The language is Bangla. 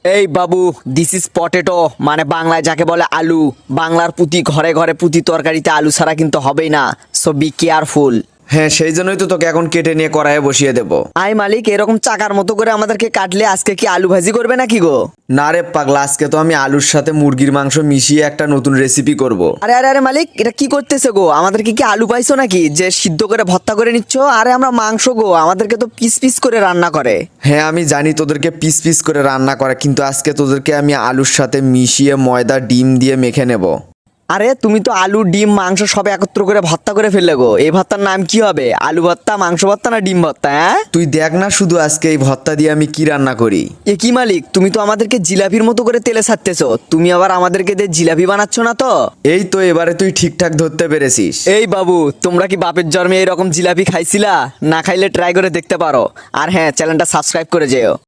এই বাবু, দিস ইজ পটেটো, মানে বাংলায় যাকে বলে আলু। বাংলার প্রতি ঘরে ঘরে প্রতি তরকারিতে আলু ছাড়া কিন্তু হবেই না, সো বি কেয়ারফুল। হ্যাঁ, সেই জন্যই তো তোকে এখন কেটে নিয়ে কড়াইয়ে বসিয়ে দেবো। আই মালিক, এরকম চাকার মতো করে আমাদেরকে কাটলে আজকে কি আলু ভাজি করবে নাকি গো? না রে পাগলা, আজকে তো আমি আলুর সাথে মুরগির মাংস মিশিয়ে একটা নতুন রেসিপি করব। আরে আরে আরে মালিক, এটা কি করতেছে গো? আমাদেরকে কি আলু পাইছো নাকি যে সিদ্ধ করে ভর্তা করে নিচ্ছ? আরে আমরা মাংস গো, আমাদেরকে তো পিস পিস করে রান্না করে। হ্যাঁ, আমি জানি তোদেরকে পিস পিস করে রান্না করে, কিন্তু আজকে তোদেরকে আমি আলুর সাথে মিশিয়ে ময়দা ডিম দিয়ে মেখে নেব। আরে তুমি তো আলু ডিম মাংস সব একত্র করে ভর্তা করে ফেললে গো। এই ভর্তার নাম কি হবে? আলু ভর্তা, মাংস ভর্তা না ডিম ভর্তা? হ্যাঁ, তুই দেখ না শুধু আজকে এই ভর্তা দিয়ে আমি কি রান্না করি। এ কি মালিক, তুমি তো আমাদেরকে জিলাপির মতো করে তেলে ছাড়তেছো। তুমি আবার আমাদেরকে দিয়ে জিলাপি বানাচ্ছ না তো? এই তো এবারে তুই ঠিকঠাক ধরতে পেরেছিস। এই বাবু, তোমরা কি বাপের জন্মে এরকম জিলাপি খাইছিলা? না খাইলে ট্রাই করে দেখতে পারো। আর হ্যাঁ, চ্যানেলটা সাবস্ক্রাইব করে যেও।